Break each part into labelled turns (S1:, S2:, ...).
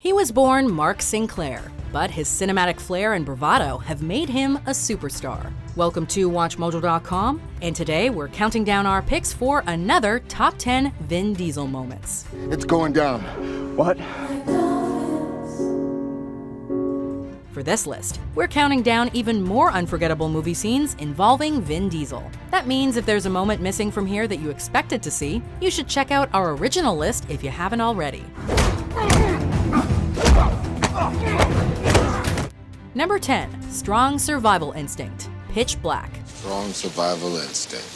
S1: He was born Mark Sinclair, but his cinematic flair and bravado have made him a superstar. Welcome to WatchMojo.com, and today we're counting down our picks for another Top 10 Vin Diesel moments.
S2: It's going down. What?
S1: For this list, we're counting down even more unforgettable movie scenes involving Vin Diesel. That means if there's a moment missing from here that you expected to see, you should check out our original list if you haven't already. Number 10. Strong Survival Instinct. Pitch Black.
S3: Strong survival instinct.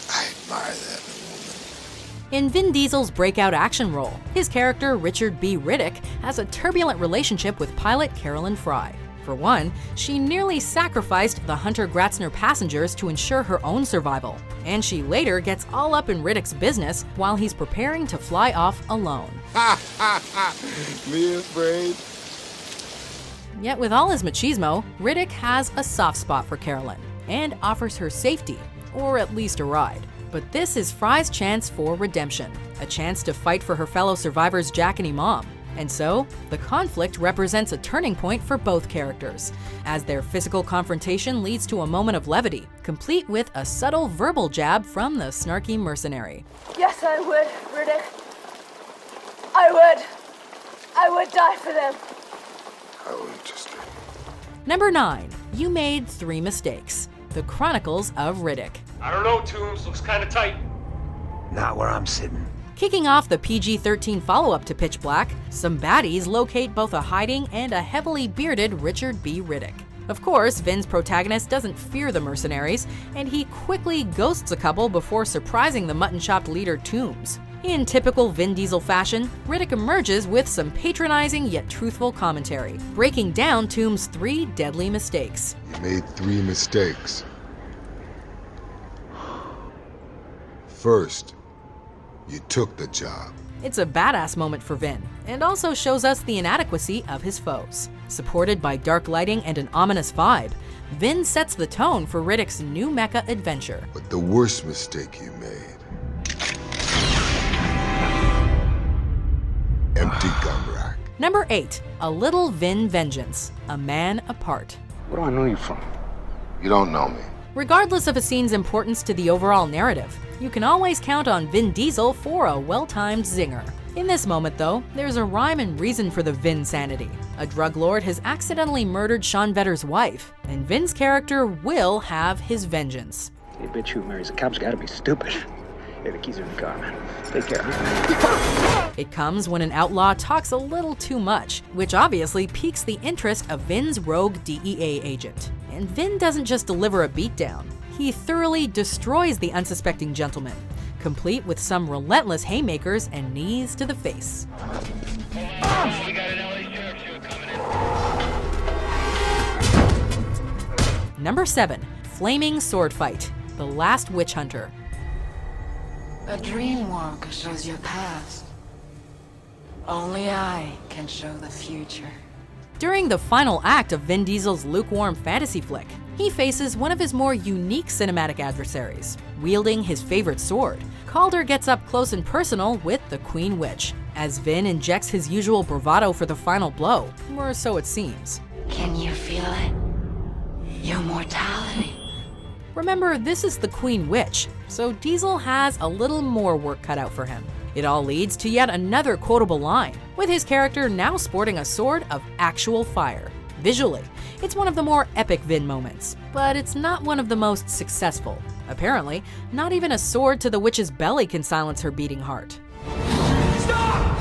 S3: I admire that in a woman.
S1: In Vin Diesel's breakout action role, his character Richard B. Riddick has a turbulent relationship with pilot Carolyn Fry. For one, she nearly sacrificed the Hunter Gratzner passengers to ensure her own survival, and she later gets all up in Riddick's business while he's preparing to fly off alone.
S3: Me afraid?
S1: Yet with all his machismo, Riddick has a soft spot for Carolyn and offers her safety, or at least a ride. But this is Fry's chance for redemption, a chance to fight for her fellow survivors Jack and Imam. And so, the conflict represents a turning point for both characters, as their physical confrontation leads to a moment of levity, complete with a subtle verbal jab from the snarky mercenary.
S4: Yes, I would, Riddick. I would die for them.
S3: How interesting.
S1: Number 9. You made 3 mistakes. The Chronicles of Riddick.
S5: I don't know, Toombs. Looks kind of tight.
S6: Not where I'm sitting.
S1: Kicking off the PG-13 follow-up to Pitch Black, some baddies locate both a hiding and a heavily bearded Richard B. Riddick. Of course, Vin's protagonist doesn't fear the mercenaries, and he quickly ghosts a couple before surprising the mutton-chopped leader Toombs. In typical Vin Diesel fashion, Riddick emerges with some patronizing yet truthful commentary, breaking down Toombs' 3 deadly mistakes.
S3: You made 3 mistakes. First, you took the job.
S1: It's a badass moment for Vin, and also shows us the inadequacy of his foes. Supported by dark lighting and an ominous vibe, Vin sets the tone for Riddick's new mecha adventure.
S3: But the worst mistake you made. Empty gun rack.
S1: Number 8. A Little Vin Vengeance. A Man Apart.
S6: Where do I know you from?
S3: You don't know me.
S1: Regardless of a scene's importance to the overall narrative, you can always count on Vin Diesel for a well-timed zinger. In this moment, though, there's a rhyme and reason for the Vin sanity. A drug lord has accidentally murdered Sean Vetter's wife, and Vin's character will have his vengeance.
S6: Hey, bitch who marries a cop's gotta be stupid. Hey, the keys are in the car, man. Take care.
S1: It comes when an outlaw talks a little too much, which obviously piques the interest of Vin's rogue DEA agent. And Vin doesn't just deliver a beatdown. He thoroughly destroys the unsuspecting gentleman, complete with some relentless haymakers and knees to the face.
S5: We got an LA sheriff coming in.
S1: Number 7. Flaming Sword Fight. The Last Witch Hunter.
S7: A dreamwalker shows your past. Only I can show the future.
S1: During the final act of Vin Diesel's lukewarm fantasy flick, he faces one of his more unique cinematic adversaries. Wielding his favorite sword, Calder gets up close and personal with the Queen Witch, as Vin injects his usual bravado for the final blow, or so it seems.
S7: Can you feel it? Your mortality.
S1: Remember, this is the Queen Witch, so Diesel has a little more work cut out for him. It all leads to yet another quotable line, with his character now sporting a sword of actual fire. Visually, it's one of the more epic Vin moments, but it's not one of the most successful. Apparently, not even a sword to the witch's belly can silence her beating heart.
S5: Stop!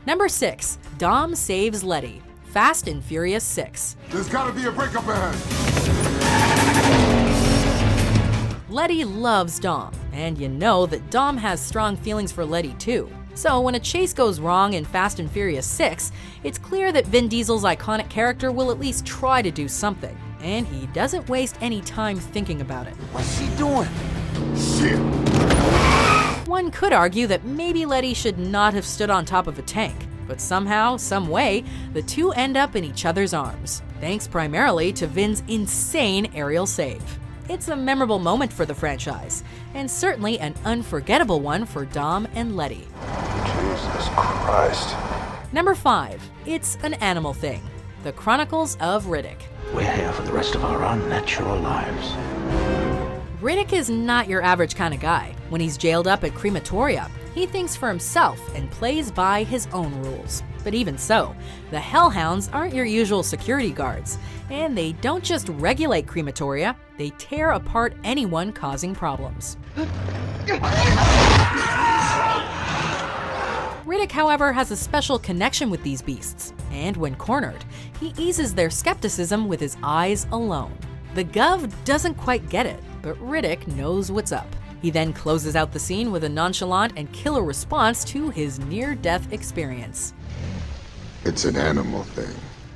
S1: Number 6. Dom Saves Letty. Fast and Furious 6.
S3: There's gotta be a breakup ahead.
S1: Letty loves Dom, and you know that Dom has strong feelings for Letty too. So when a chase goes wrong in Fast and Furious 6, it's clear that Vin Diesel's iconic character will at least try to do something, and he doesn't waste any time thinking about it.
S6: What's she doing?
S3: Shit.
S1: One could argue that maybe Letty should not have stood on top of a tank, but somehow, some way, the two end up in each other's arms, thanks primarily to Vin's insane aerial save. It's a memorable moment for the franchise, and certainly an unforgettable one for Dom and Letty.
S3: Jesus Christ.
S1: Number 5. It's an animal thing. The Chronicles of Riddick.
S6: We're here for the rest of our unnatural lives.
S1: Riddick is not your average kind of guy. When he's jailed up at crematoria, he thinks for himself and plays by his own rules. But even so, the Hellhounds aren't your usual security guards, and they don't just regulate crematoria, they tear apart anyone causing problems. Riddick, however, has a special connection with these beasts, and when cornered, he eases their skepticism with his eyes alone. The Gov doesn't quite get it, but Riddick knows what's up. He then closes out the scene with a nonchalant and killer response to his near-death experience.
S3: It's an animal thing.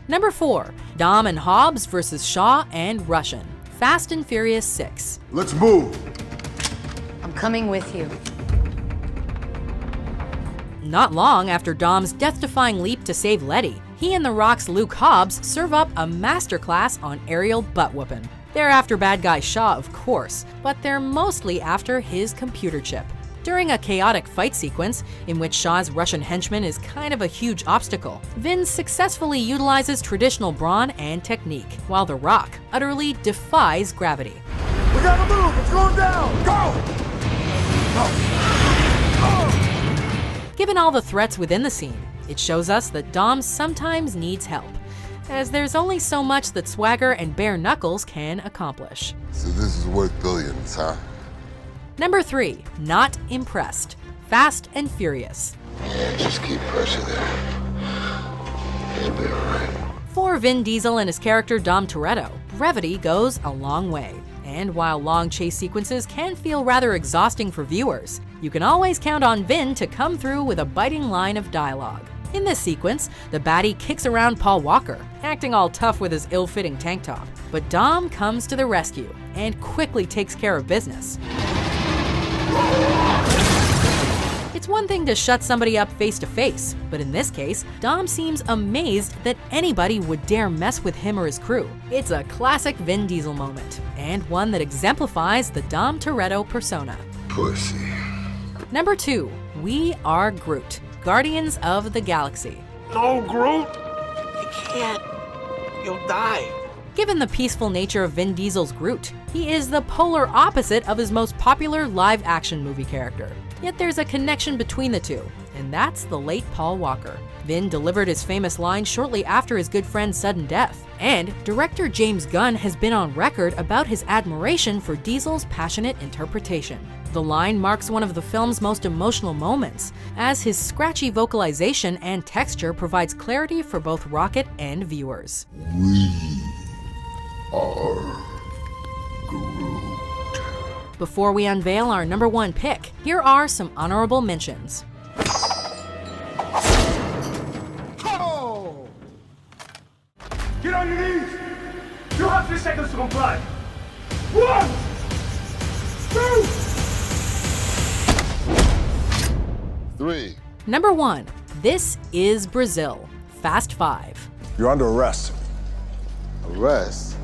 S1: Number 4. Dom and Hobbs versus Shaw and Russian. Fast and Furious 6.
S2: Let's move.
S7: I'm coming with you.
S1: Not long after Dom's death-defying leap to save Letty, he and The Rock's Luke Hobbs serve up a masterclass on aerial butt-whooping. They're after bad guy Shaw, of course, but they're mostly after his computer chip. During a chaotic fight sequence, in which Shaw's Russian henchman is kind of a huge obstacle, Vin successfully utilizes traditional brawn and technique, while The Rock utterly defies gravity.
S2: We gotta move. It's going down. Go!
S1: Given all the threats within the scene, it shows us that Dom sometimes needs help, as there's only so much that swagger and bare knuckles can accomplish.
S3: So this is worth billions, huh?
S1: Number 3. Not impressed. Fast and Furious.
S3: Yeah, just keep pressure there. It'll be alright.
S1: For Vin Diesel and his character Dom Toretto, brevity goes a long way. And while long chase sequences can feel rather exhausting for viewers, you can always count on Vin to come through with a biting line of dialogue. In this sequence, the baddie kicks around Paul Walker, acting all tough with his ill-fitting tank top. But Dom comes to the rescue and quickly takes care of business. It's one thing to shut somebody up face to face, but in this case, Dom seems amazed that anybody would dare mess with him or his crew. It's a classic Vin Diesel moment, and one that exemplifies the Dom Toretto persona.
S3: Pussy.
S1: Number 2. We Are Groot, Guardians of the Galaxy.
S8: No, Groot! You can't. You'll die.
S1: Given the peaceful nature of Vin Diesel's Groot, he is the polar opposite of his most popular live-action movie character. Yet there's a connection between the two, and that's the late Paul Walker. Vin delivered his famous line shortly after his good friend's sudden death, and director James Gunn has been on record about his admiration for Diesel's passionate interpretation. The line marks one of the film's most emotional moments, as his scratchy vocalization and texture provides clarity for both Rocket and viewers.
S3: We are Groot.
S1: Before we unveil our number 1 pick, here are some honorable mentions.
S2: Go! Get on your knees. You have 3 seconds to comply. 1, 2,
S3: 3.
S1: Number 1. This is Brazil. Fast 5.
S2: You're under arrest.
S3: Arrest?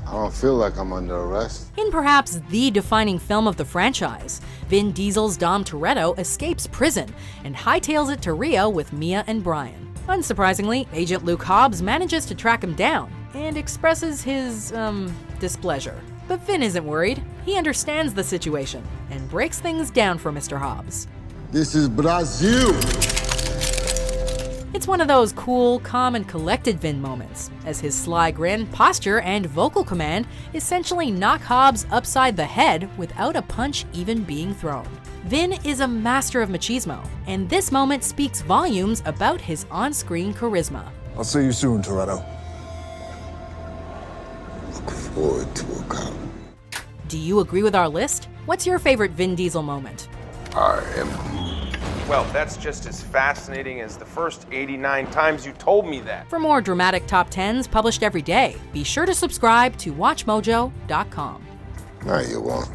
S3: I don't feel like I'm under arrest.
S1: In perhaps the defining film of the franchise, Vin Diesel's Dom Toretto escapes prison and hightails it to Rio with Mia and Brian. Unsurprisingly, Agent Luke Hobbs manages to track him down and expresses his, displeasure. But Vin isn't worried. He understands the situation and breaks things down for Mr. Hobbs.
S3: This is Brazil.
S1: It's one of those cool, calm, and collected Vin moments, as his sly grin, posture, and vocal command essentially knock Hobbs upside the head without a punch even being thrown. Vin is a master of machismo, and this moment speaks volumes about his on-screen charisma.
S2: I'll see you soon, Toretto.
S3: Look forward to a cop.
S1: Do you agree with our list? What's your favorite Vin Diesel moment?
S3: I am Groot.
S8: Well, that's just as fascinating as the first 89 times you told me that.
S1: For more dramatic top 10s published every day, be sure to subscribe to WatchMojo.com.
S3: No, you won't.